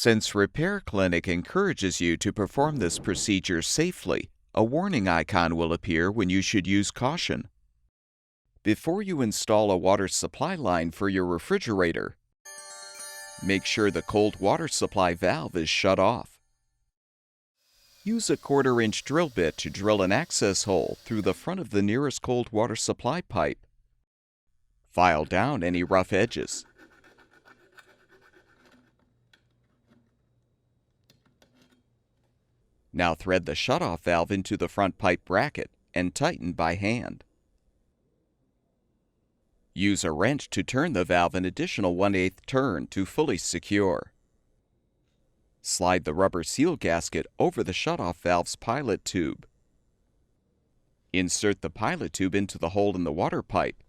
Since Repair Clinic encourages you to perform this procedure safely, a warning icon will appear when you should use caution. Before you install a water supply line for your refrigerator, make sure the cold water supply valve is shut off. Use a 1/4-inch drill bit to drill an access hole through the front of the nearest cold water supply pipe. File down any rough edges. Now thread the shutoff valve into the front pipe bracket and tighten by hand. Use a wrench to turn the valve an additional 1/8 turn to fully secure. Slide the rubber seal gasket over the shutoff valve's pilot tube. Insert the pilot tube into the hole in the water pipe.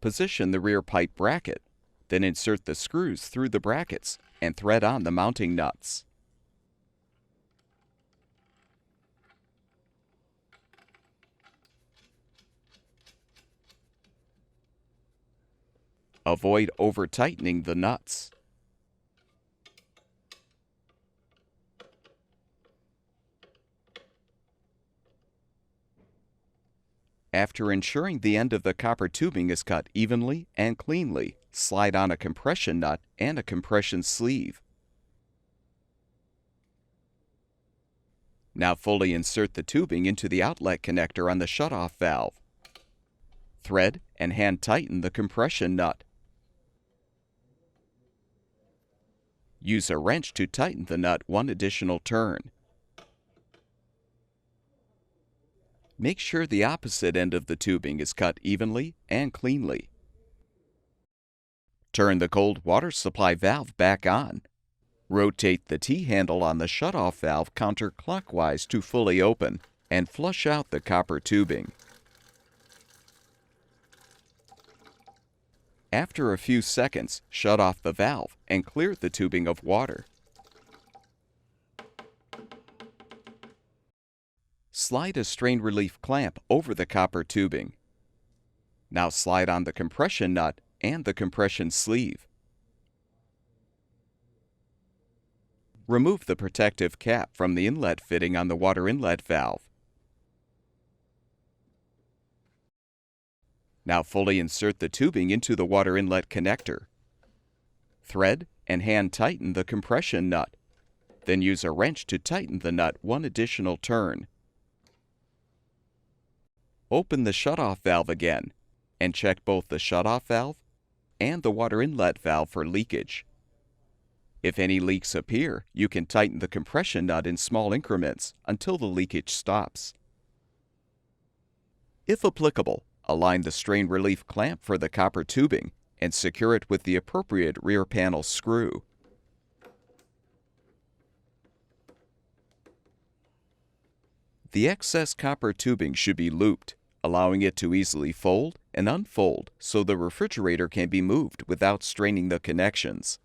Position the rear pipe bracket, then insert the screws through the brackets and thread on the mounting nuts. Avoid over-tightening the nuts. After ensuring the end of the copper tubing is cut evenly and cleanly, slide on a compression nut and a compression sleeve. Now fully insert the tubing into the outlet connector on the shutoff valve. Thread and hand tighten the compression nut. Use a wrench to tighten the nut one additional turn. Make sure the opposite end of the tubing is cut evenly and cleanly. Turn the cold water supply valve back on. Rotate the T-handle on the shutoff valve counterclockwise to fully open and flush out the copper tubing. After a few seconds, shut off the valve and clear the tubing of water. Slide a strain relief clamp over the copper tubing. Now slide on the compression nut and the compression sleeve. Remove the protective cap from the inlet fitting on the water inlet valve. Now fully insert the tubing into the water inlet connector. Thread and hand tighten the compression nut. Then use a wrench to tighten the nut one additional turn. Open the shutoff valve again and check both the shutoff valve and the water inlet valve for leakage. If any leaks appear, you can tighten the compression nut in small increments until the leakage stops. If applicable, align the strain relief clamp for the copper tubing and secure it with the appropriate rear panel screw. The excess copper tubing should be looped, allowing it to easily fold and unfold so the refrigerator can be moved without straining the connections.